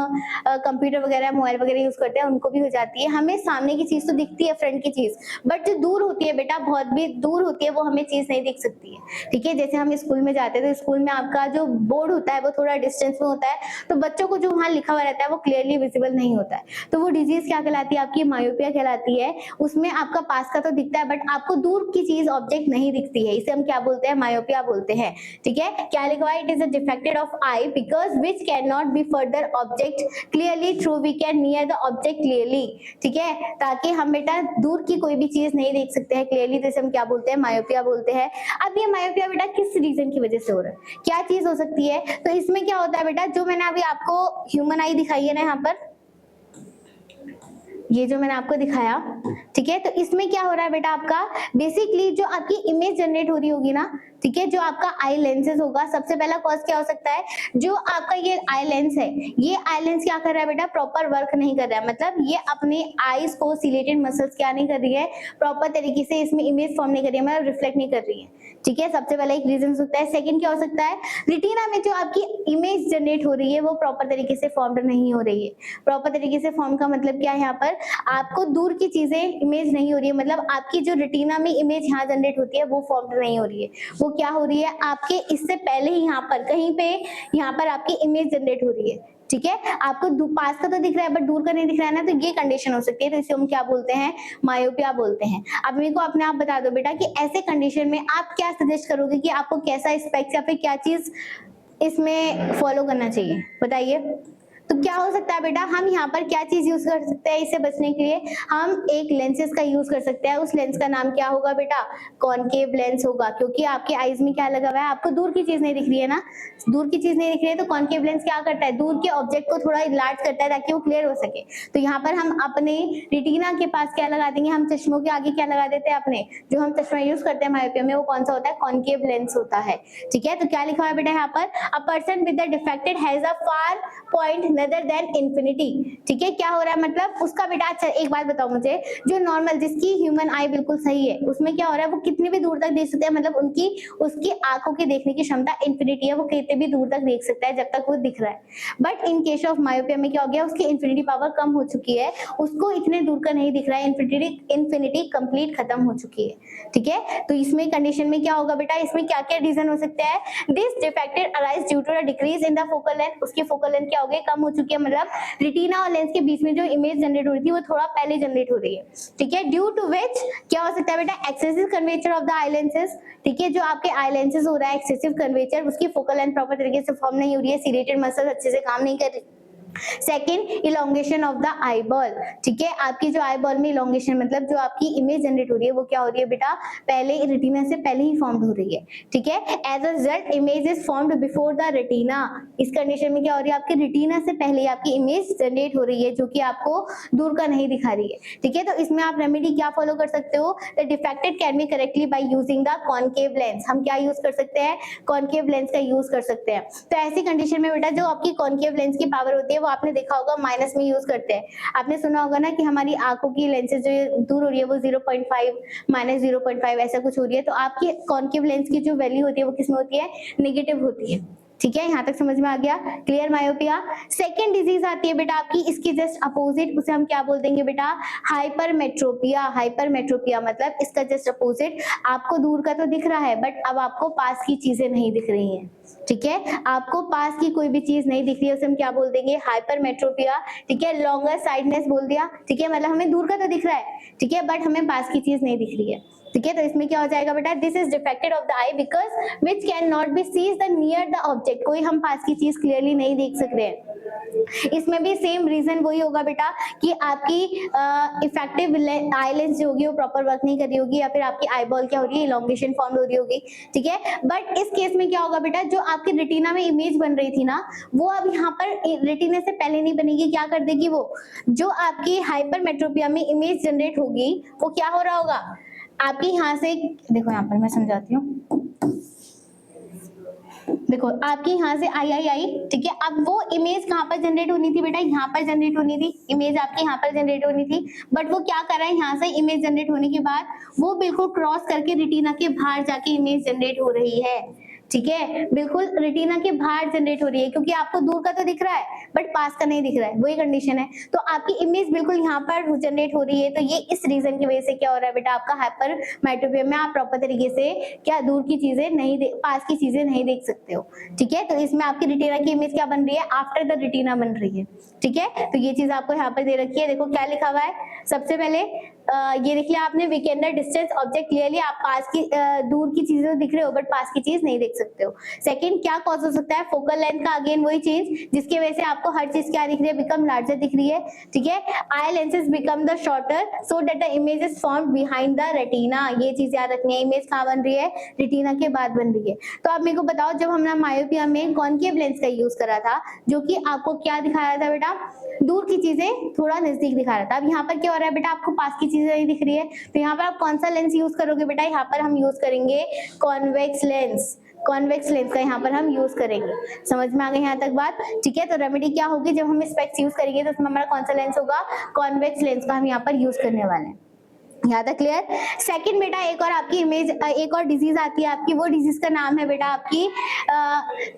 कंप्यूटर वगैरह मोबाइल वगैरह यूज करते हैं उनको भी हो जाती है। हमें सामने की चीज तो दिखती है, फ्रंट की चीज, बट जो दूर होती है बेटा, बहुत भी दूर होती है, वो हमें चीज नहीं दिख सकती है, ठीक है। जैसे हम स्कूल में जाते हैं तो स्कूल में आपका जो बोर्ड होता है वो थोड़ा डिस्टेंस में होता है, तो बच्चों को जो वहाँ लिखा हुआ रहता है वो क्लियरली विजिबल नहीं होता है, तो वो डिजीज क्या कहलाती है, आपकी मायोपिया कहलाती है। उसमें आपका पास का तो दिखता है बट आपको दूर की चीज ऑब्जेक्ट नहीं दिखती है, इसे हम क्या बोलते हैं, मायोपिया बोलते हैं, ठीक है। क्या लिखा हुआ है, it is a defected of eye because which can not be further object clearly through we can near the object clearly, ठीक है। ताकि हम बेटा दूर की कोई भी चीज नहीं देख सकते हैं क्लियरली, तो इसे हम क्या बोलते हैं, मायोपिया बोलते हैं। अब ये मायोपिया बेटा किस रीजन की वजह से हो रहा है, क्या चीज हो सकती है, तो इसमें क्या होता है बेटा, जो मैंने अभी आपको ह्यूमन आई दिखाई है ना यहाँ पर, ये जो मैंने आपको दिखाया, ठीक है। तो इसमें क्या हो रहा है बेटा, आपका बेसिकली जो आपकी इमेज जनरेट हो रही होगी ना, ठीक है, जो आपका आई लेंसेज होगा, सबसे पहला कॉज क्या हो सकता है, जो आपका ये आई लेंस है, ये आई लेंस क्या कर रहा है बेटा, प्रॉपर वर्क नहीं कर रहा है, मतलब ये अपने आईज को सिलेटेड मसल्स क्या नहीं कर रही है, प्रॉपर तरीके से इसमें इमेज फॉर्म नहीं कर रही है, मतलब रिफ्लेक्ट नहीं कर रही है, ठीक है। सबसे पहला एक रीजन होता है। सेकंड क्या हो सकता है, रेटिना में जो आपकी इमेज जनरेट हो रही है वो प्रॉपर तरीके से फॉर्म नहीं हो रही है। प्रॉपर तरीके से फॉर्म का मतलब क्या है, यहाँ पर आपको दूर की चीजें इमेज नहीं हो रही है, मतलब आपकी जो रेटिना में इमेज यहाँ जनरेट होती है वो फॉर्म नहीं हो रही है, वो क्या हो रही है, आपके इससे पहले ही यहाँ पर कहीं पे यहाँ पर आपकी इमेज जनरेट हो रही है, ठीक है। आपको पास का तो दिख रहा है बट दूर का नहीं दिख रहा है ना, तो ये कंडीशन हो सकती है, तो इसे हम क्या बोलते हैं, मायोपिया बोलते हैं। अब मेरे को अपने आप बता दो बेटा कि ऐसे कंडीशन में आप क्या सजेस्ट करोगे कि आपको कैसा स्पेक्स या फिर क्या चीज इसमें फॉलो करना चाहिए, बताइए। तो क्या हो सकता है बेटा, हम यहाँ पर क्या चीज यूज कर सकते हैं इससे बचने के लिए, हम एक लेंसेज का यूज कर सकते हैं। उस लेंस का नाम क्या होगा बेटा, कॉनकेव लेंस होगा, क्योंकि आपके आईज में क्या लगा हुआ है, आपको दूर की चीज नहीं दिख रही है ना, दूर की चीज नहीं दिख रही है, तो कॉनकेव लेंस क्या करता है, दूर के ऑब्जेक्ट को थोड़ा लार्ज करता है ताकि वो क्लियर हो सके। तो यहाँ पर हम अपने रेटिना के पास क्या लगा देंगे, हम चश्मों के आगे क्या लगा देते हैं, अपने जो हम चश्मा यूज करते हैं मायोपिया में, वो कौन सा होता है, कॉनकेव लेंस होता है, ठीक है। तो क्या लिखा हुआ है बेटा यहाँ पर, a person with the defected has a far point नदर देन इंफिनिटी, ठीक है। क्या हो रहा है मतलब उसका बेटा, अच्छा एक बात बताओ मुझे, जो नॉर्मल जिसकी ह्यूमन आई बिल्कुल सही है उसमें क्या हो रहा है, वो कितने भी दूर तक देख सकते हैं, मतलब उनकी उसकी आंखों की देखने की क्षमता इंफिनिटी है, वो कितने भी दूर तक देख सकता है जब तक वो दिख रहा है। But in case of myopia में क्या हो गया, उसकी इंफिनिटी पावर कम हो चुकी है, उसको इतने दूर का नहीं दिख रहा है, इंफिनिटी कंप्लीट खत्म हो चुकी है, ठीक है। तो इसमें कंडीशन में क्या होगा बेटा, इसमें क्या क्या रीजन हो सकते हैं, this defected arise due to the decrease in the focal length, उसकी फोकल लेंथ क्या हो गई, कम हो चुकी है, मतलब रेटिना और लेंस के बीच में जो इमेज जनरेट हो रही थी वो थोड़ा पहले जनरेट हो रही है, ठीक है। ड्यू टू विच क्या हो सकता है बेटा, excessive curvature of the I lenses, ठीक है, जो आपके आई लेंसेज हो रहा है एक्सेसिव कर्वेचर, उसकी फोकल लेंथ प्रॉपर तरीके से फॉर्म नहीं हो रही है, सिलेटेड मसल अच्छे से काम नहीं कर रही। Second, elongation of the eye ball, ठीक है, आपकी जो आई बॉल में इलोंगेशन मतलब जो आपकी इमेज जनरेट हो रही है वो क्या हो रही है बेटा, पहले रेटिना से पहले ही फॉर्म हो रही है, ठीक है। As a result image is formed before the retina, इस कंडीशन में क्या हो रही है, आपकी रेटिना से पहले आपकी इमेज जनरेट हो रही है जो कि आपको दूर का नहीं दिखा रही है, ठीक है। तो इसमें आप रेमेडी क्या फॉलो कर सकते हो, the defected can be correctly bye using the concave lens, हम क्या यूज कर सकते हैं, कॉनकेव लेंस का यूज कर सकते हैं। तो ऐसी कंडीशन में बेटा जो आपकी कॉनकेव लेंस की पावर होती है वो आपने देखा होगा माइनस में यूज करते हैं, आपने सुना होगा ना कि हमारी आंखों की लेंसेज जो दूर हो रही है वो 0.5 माइनस 0.5 ऐसा कुछ हो रही है, तो आपकी कॉनकेव लेंस की जो वैल्यू होती है वो किसमें होती है, नेगेटिव होती है, ठीक है, यहाँ तक समझ में आ गया, क्लियर मायोपिया। सेकेंड डिजीज आती है बेटा आपकी इसकी जस्ट अपोजिट, उसे हम क्या बोल देंगे बेटा, हाइपरमेट्रोपिया। हाइपरमेट्रोपिया मतलब इसका जस्ट अपोजिट, आपको दूर का तो दिख रहा है बट अब आपको पास की चीजें नहीं दिख रही हैं, ठीक है, आपको पास की कोई भी चीज नहीं दिख रही है, उसे हम क्या बोल देंगे, हाइपरमेट्रोपिया। ठीक है, लॉन्गर साइडनेस बोल दिया, ठीक है, मतलब हमें दूर का तो दिख रहा है, ठीक है, बट हमें पास की चीज नहीं दिख रही है, ठीक है, तो इसमें क्या हो जाएगा बेटा, this is defected of the eye because which can not be sees the near the object, कोई हम पास की चीज क्लियरली नहीं देख सक रहे हैं। इसमें भी सेम रीजन वही होगा बेटा कि आपकी इफेक्टिव आई लेंस जो होगी वो प्रॉपर वर्क नहीं कर रही होगी, या फिर आपकी आई बॉल क्या हो रही है, इलोंगेशन फॉर्म हो रही होगी, ठीक है। बट इस केस में क्या होगा बेटा, जो आपकी रेटिना में इमेज बन रही थी ना, वो अब यहाँ पर रेटिना से पहले नहीं बनेगी, क्या कर देगी वो, जो आपकी हाइपरमेट्रोपिया में इमेज जनरेट होगी वो क्या हो रहा होगा, आपके यहाँ से, देखो यहाँ पर मैं समझाती हूँ, देखो आपकी यहाँ से आई, ठीक है, अब वो इमेज कहाँ पर जनरेट होनी थी बेटा, यहाँ पर जनरेट होनी थी, इमेज आपकी यहाँ पर जनरेट होनी थी, बट वो क्या कर रहा है, यहाँ से इमेज जनरेट होने के बाद वो बिल्कुल क्रॉस करके रेटिना के बाहर जाके इमेज जनरेट हो रही है, ठीक है, बिल्कुल रेटिना के बाहर जनरेट हो रही है, क्योंकि आपको दूर का तो दिख रहा है बट पास का नहीं दिख रहा है, वही कंडीशन है, तो आपकी इमेज बिल्कुल यहाँ पर जनरेट हो रही है, तो ये इस रीजन की वजह से क्या हो रहा है बेटा, आपका हाइपरमेट्रोपिया में आप प्रॉपर तरीके से क्या दूर की चीजें नहीं पास की चीजें नहीं देख सकते हो, ठीक है, तो इसमें आपकी रेटिना की इमेज क्या बन रही है, आफ्टर द रेटिना बन रही है, ठीक है, तो ये चीज आपको यहाँ पर दे रखी है, देखो क्या लिखा हुआ है, सबसे पहले ये देख लिया आपने, we can the distance object clearly, आप पास की दूर की चीजें दिख रहे हो बट पास की चीज नहीं देख सकते हो। सेकंड क्या कॉज हो सकता है, फोकल लेंथ का, अगेन वही चीज जिसकी वजह से आपको हर चीज क्या दिख रही है, बिकम लार्जर दिख रही है, ठीक है, eye lenses become the shorter so that the image is formed behind the retina, ये चीज याद रखनी है, इमेज कहाँ बन रही है, रेटिना के बाद बन रही है। तो आप मेरे को बताओ, जब हमने मायोपिया में कॉनकेव लेंस का यूज करा था, जो कि आपको क्या दिखा रहा था बेटा, दूर की चीजें थोड़ा नजदीक दिखा रहा था, अब यहाँ पर क्या हो रहा है बेटा, आपको पास की चीजें नहीं दिख रही है, तो यहाँ पर आप कौन सा लेंस यूज करोगे बेटा, यहाँ पर हम यूज करेंगे कॉन्वेक्स लेंस, कॉन्वेक्स लेंस का यहाँ पर हम यूज करेंगे, समझ में आ गई यहाँ तक बात, ठीक है। तो रेमेडी क्या होगी, जब हम स्पेक्स यूज करेंगे तो उसमें हमारा कौन सा लेंस होगा, कॉन्वेक्स लेंस का हम यहाँ पर यूज करने वाले हैं, यहाँ तक क्लियर। सेकंड बेटा एक और आपकी इमेज, एक और डिजीज आती है आपकी, वो डिजीज का नाम है बेटा आपकी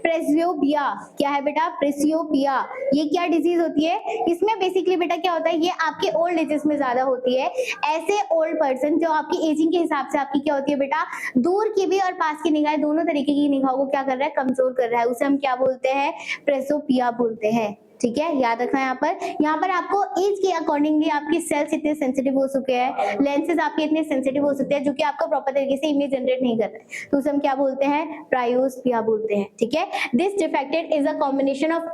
प्रेसियोपिया। क्या है बेटा, प्रेसियोपिया। ये क्या डिजीज होती है, इसमें बेसिकली बेटा क्या होता है, ये आपके ओल्ड एजेस में ज्यादा होती है, ऐसे ओल्ड पर्सन जो आपकी एजिंग के हिसाब से आपकी क्या होती है बेटा, दूर की भी और पास की निगाह, दोनों तरीके की निगाह को क्या कर रहा है, कमजोर कर रहा है, उसे हम क्या बोलते हैं, प्रेसियोपिया बोलते हैं, ठीक है, याद रखना। यहाँ पर आपको एज के अकॉर्डिंगली आपकी सेल्स इतने सेंसिटिव हो चुके हैं, लेंसेज आपके इतने सेंसिटिव हो सकते हैं जो कि आपको प्रॉपर तरीके से इमेज जनरेट नहीं कर रहे, तो उसे हम क्या बोलते हैं, प्रायोस्पिया बोलते हैं, ठीक है। This defected is a combination of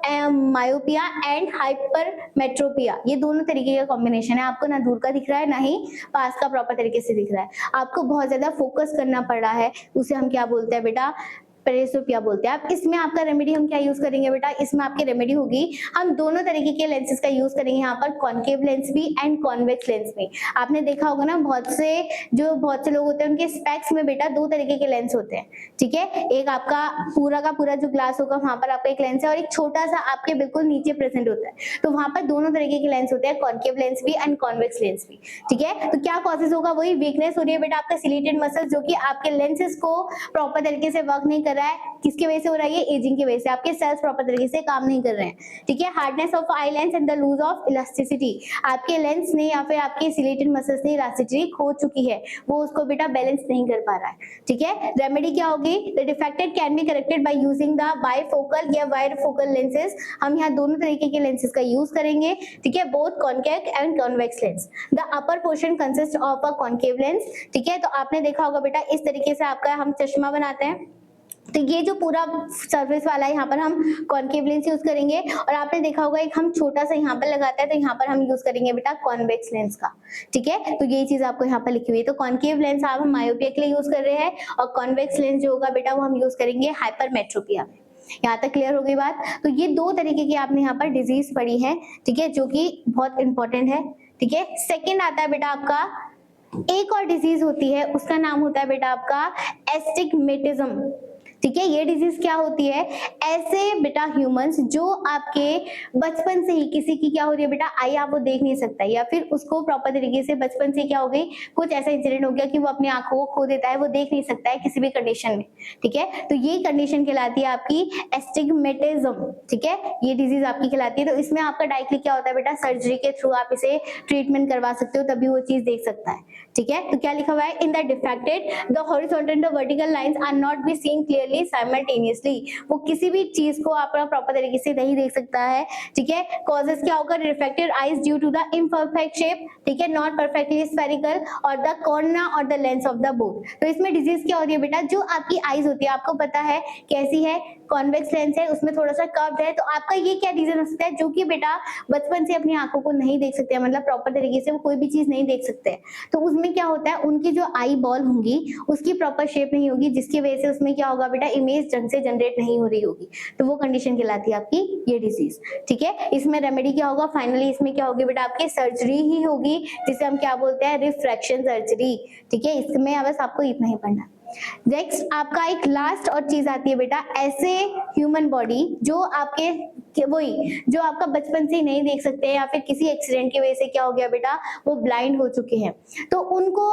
myopia and hypermetropia, ये दोनों तरीके का कॉम्बिनेशन है, आपको ना दूर का दिख रहा है ना ही पास का प्रॉपर तरीके से दिख रहा है, आपको बहुत ज्यादा फोकस करना पड़ रहा है, उसे हम क्या बोलते हैं बेटा, प्रेसियोपिया बोलते हैं। अब इसमें आपका रेमेडी हम क्या यूज करेंगे बेटा, इसमें आपकी रेमेडी होगी, हम दोनों तरीके के लेंसेज का यूज करेंगे, यहाँ पर कॉनकेव लेंस भी एंड कॉन्वेक्स लेंस भी। आपने देखा होगा ना, बहुत से लोग होते हैं उनके स्पेक्स में बेटा दो तरीके के लेंस होते हैं, ठीक है, एक आपका पूरा का पूरा जो ग्लास होगा वहां पर आपका एक लेंस है, और एक छोटा सा आपके बिल्कुल नीचे प्रेजेंट होता है, तो वहां पर दोनों तरीके के लेंस होते हैं, कॉनकेव लेंस भी एंड कॉन्वेक्स लेंस भी, ठीक है। तो क्या कॉजेज होगा, वही वीकनेस हो रही है बेटा आपका सिलेटेड मसल, जो कि आपके लेंसेज को प्रॉपर तरीके से वर्क नहीं कर रहा है, किसकी वजह से हो रहा है, ये एजिंग की वजह से, आपके सेल्स प्रॉपर तरीके से काम नहीं कर रहे हैं, ठीक है। Hardness of eye lens and the lose of elasticity, आपके लेंस ने या फिर आपके सिलेटेड मसल्स ने इलास्टिसिटी खो चुकी है, वो उसको बेटा बैलेंस नहीं कर पा रहा है, ठीक है। रेमेडी क्या होगी, the defected can be corrected bye using the bifocal या बाइफोकल लेंसेज, हम यहाँ दोनों तरीके के लेंसेज का यूज करेंगे, ठीक है, both concave and convex lens. The upper portion consist of a concave lens, ठीक है, तो आपने देखा होगा बेटा इस तरीके से आपका हम चश्मा बनाते हैं, तो ये जो पूरा सरफेस वाला है यहाँ पर हम कॉनकेव लेंस यूज करेंगे, और आपने देखा होगा एक हम छोटा सा यहाँ पर लगाते हैं, तो यहाँ पर हम यूज करेंगे बेटा कॉन्वेक्स लेंस का, ठीक है। तो ये चीज आपको यहाँ पर लिखी हुई है, तो कॉनकेव लेंस आप हम मायोपिया के लिए यूज कर रहे हैं, और कॉन्वेक्स लेंस जो होगा बेटा वो हम यूज करेंगे हाइपरमेट्रोपिया में। यहाँ तक क्लियर हो गई बात। तो ये दो तरीके की आपने यहाँ पर डिजीज पढ़ी है, ठीक है, जो कि बहुत इंपॉर्टेंट है, ठीक है। सेकेंड आता है बेटा आपका, एक और डिजीज होती है, उसका नाम होता है बेटा आपका एस्टिग्मेटिज्म, ठीक है, ये डिजीज क्या होती है, ऐसे बेटा ह्यूमंस जो आपके बचपन से ही किसी की क्या हो रही है बेटा, आई आप वो देख नहीं सकता, या फिर उसको प्रॉपर तरीके से बचपन से क्या हो गई, कुछ ऐसा इंसिडेंट हो गया कि वो अपनी आंखों को खो देता है, वो देख नहीं सकता है किसी भी कंडीशन में। ठीक है, तो ये कंडीशन कहलाती है आपकी एस्टिग्मेटिज्म। ठीक है, ये डिजीज आपकी कहलाती है। तो इसमें आपका डायरेक्टली क्या होता है बेटा, सर्जरी के थ्रू आप इसे ट्रीटमेंट करवा सकते हो, तभी वो चीज देख सकता है। ठीक है, तो क्या लिखा हुआ है, in the defected the horizontal and the vertical lines are not be seen clearly simultaneously, वो किसी भी चीज को आप प्रॉपर तरीके से नहीं देख सकता है। ठीक है, कॉजेस क्या होगा, refracted eyes due to the imperfect shape, ठीक है, नॉट परफेक्टली स्फेरिकल और द कॉर्निया और the lens of the both. तो इसमें डिजीज क्या होती है बेटा, जो आपकी आईज होती है आपको पता है कैसी है, कॉन्वेक्स लेंस है, उसमें थोड़ा सा कर्व्ड है, तो आपका ये क्या रीजन हो सकता है, जो कि बेटा बचपन से अपनी आंखों को नहीं देख सकते हैं, मतलब प्रॉपर तरीके से वो कोई भी चीज नहीं देख सकते हैं। तो उसमें क्या होता है, उनकी जो आई बॉल होंगी उसकी प्रॉपर शेप नहीं होगी, जिसकी वजह से उसमें क्या होगा बेटा, इमेज ढंग से जनरेट नहीं हो रही होगी, तो वो कंडीशन कहलाती है आपकी ये डिजीज। ठीक है, इसमें रेमेडी क्या होगा, फाइनली इसमें क्या होगी बेटा, आपकी सर्जरी ही होगी, जिसे हम क्या बोलते हैं, रिफ्रैक्शन सर्जरी। ठीक है, इसमें बस आपको इतना ही पढ़ना। नेक्स्ट आपका एक लास्ट और चीज आती है बेटा, ऐसे ह्यूमन बॉडी जो आपके वही जो आपका बचपन से ही नहीं देख सकते हैं, या फिर किसी एक्सीडेंट की वजह से क्या हो गया बेटा, वो ब्लाइंड हो चुके हैं, तो उनको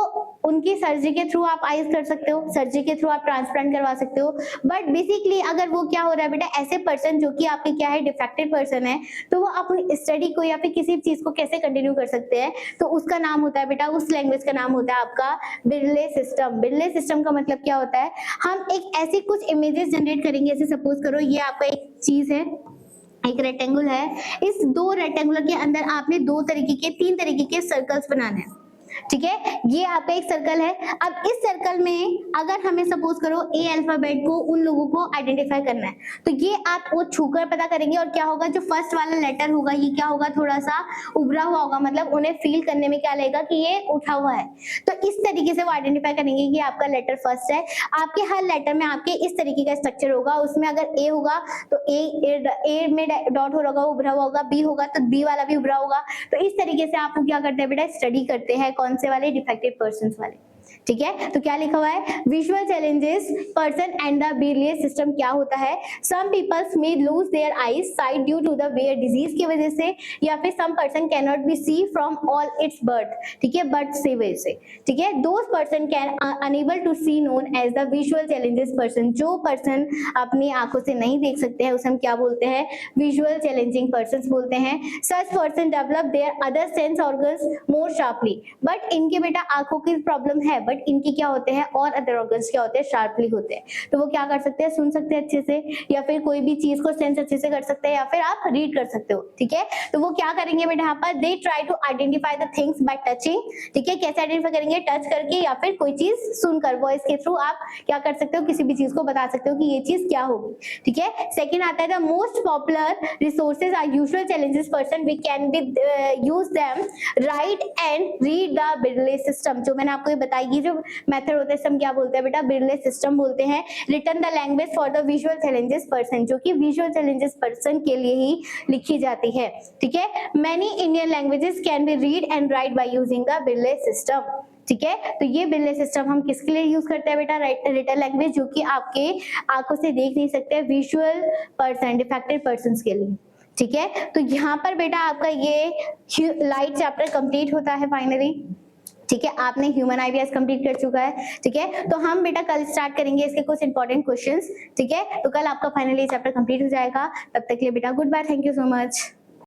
उनकी सर्जरी के थ्रू आप आईज कर सकते हो, सर्जरी के थ्रू आप ट्रांसप्लांट करवा सकते हो। बट बेसिकली अगर वो क्या हो रहा है बेटा, ऐसे पर्सन जो कि आपके क्या है, डिफेक्टेड पर्सन है, तो वो अपनी स्टडी को या फिर किसी चीज को कैसे कंटिन्यू कर सकते हैं, तो उसका नाम होता है बेटा, उस लैंग्वेज का नाम होता है आपका बिरले सिस्टम। बिरले सिस्टम का मतलब क्या होता है, हम एक ऐसी कुछ इमेजेस जनरेट करेंगे, जैसे सपोज करो ये आपका एक चीज है, एक रेक्टेंगल है, इस दो रेक्टेंगुलर के अंदर आपने तीन तरीके के सर्कल्स बनाने हैं। ठीक है, ये आपका एक सर्कल है। अब इस सर्कल में अगर हमें सपोज करो ए अल्फाबेट को, उन लोगों को आइडेंटिफाई करना है, तो ये आप वो छूकर पता करेंगे, और क्या होगा, जो फर्स्ट वाला लेटर होगा ये क्या होगा, थोड़ा सा उभरा हुआ होगा, मतलब उन्हें फील करने में क्या लगेगा कि ये उठा हुआ है, तो इस तरीके से वो आइडेंटिफाई करेंगे कि आपका लेटर फर्स्ट है। आपके हर लेटर में आपके इस तरीके का स्ट्रक्चर होगा, उसमें अगर ए होगा तो ए में डॉट हो रहा होगा, उभरा हुआ होगा, बी होगा तो बी वाला भी उभरा होगा। तो इस तरीके से आपको क्या करते हैं बेटा, स्टडी करते हैं, कौन से वाले, डिफेक्टेड पर्संस वाले। ठीक है, तो क्या लिखा हुआ है, visual challenges person and the billiard system क्या होता है, some peoples may lose their eyes sight due to the wear disease की वजह से, या फिर some person can not be see from all its birth. ठीक है, बर्थ से वजह से। ठीक है, those person can enable to see known as the visual challenges person, जो पर्सन अपनी आंखों से नहीं देख सकते हैं उसे हम क्या बोलते हैं, विजुअल चैलेंजिंग पर्सन बोलते हैं। Such person develop their other sense organs more sharply, but इनके बेटा आंखों की प्रॉब्लम है, बट इनकी क्या होते हैं, और अदर ऑर्गन्स क्या होते हैं, शार्पली होते हैं, तो वो क्या कर सकते हैं, सुन सकते हैं अच्छे से, या फिर कोई भी चीज को सेंस अच्छे से कर सकते हैं, या फिर आप रीड कर सकते हो। ठीक है, तो वो क्या करेंगे बेटा, यहाँ पर they try to identify the things by touching. ठीक है, कैसे आइडेंटिफाई करेंगे, टच करके, या फिर कोई चीज सुनकर, वॉइस के थ्रू आप क्या कर सकते हो, किसी भी चीज को बता सकते हो कि ये चीज क्या होगी। ठीक है, सेकंड आता है the most popular resources are usual challenges person, we can be use them write and read the Braille system. जो मैंने आपको ये बताई, जो मेथड होता है हम क्या बोलते हैं बेटा, बिरले सिस्टम बोलते हैं। Return the language for the visual challenges person, जो कि विजुअल चैलेंजेस पर्सन के लिए ही लिखी जाती है। ठीक है, many Indian languages can be read and write by using the Braille system. ठीक है, तो ये बिरले सिस्टम हम किसके लिए यूज करते हैं बेटा, रिटन लैंग्वेज, जो कि आपके आंखों से देख नहीं सकते, विजुअल पर्सन, डिफेक्टेड पर्सन के लिए। ठीक है, तो यहाँ पर बेटा आपका ये लाइट चैप्टर कंप्लीट होता है फाइनली। ठीक है, आपने ह्यूमन आईवीएस कंप्लीट कर चुका है। ठीक है, तो हम बेटा कल स्टार्ट करेंगे इसके कुछ इंपॉर्टेंट क्वेश्चंस। ठीक है, तो कल आपका फाइनली चैप्टर कंप्लीट हो जाएगा। तब तक के लिए बेटा good bye, thank you so much.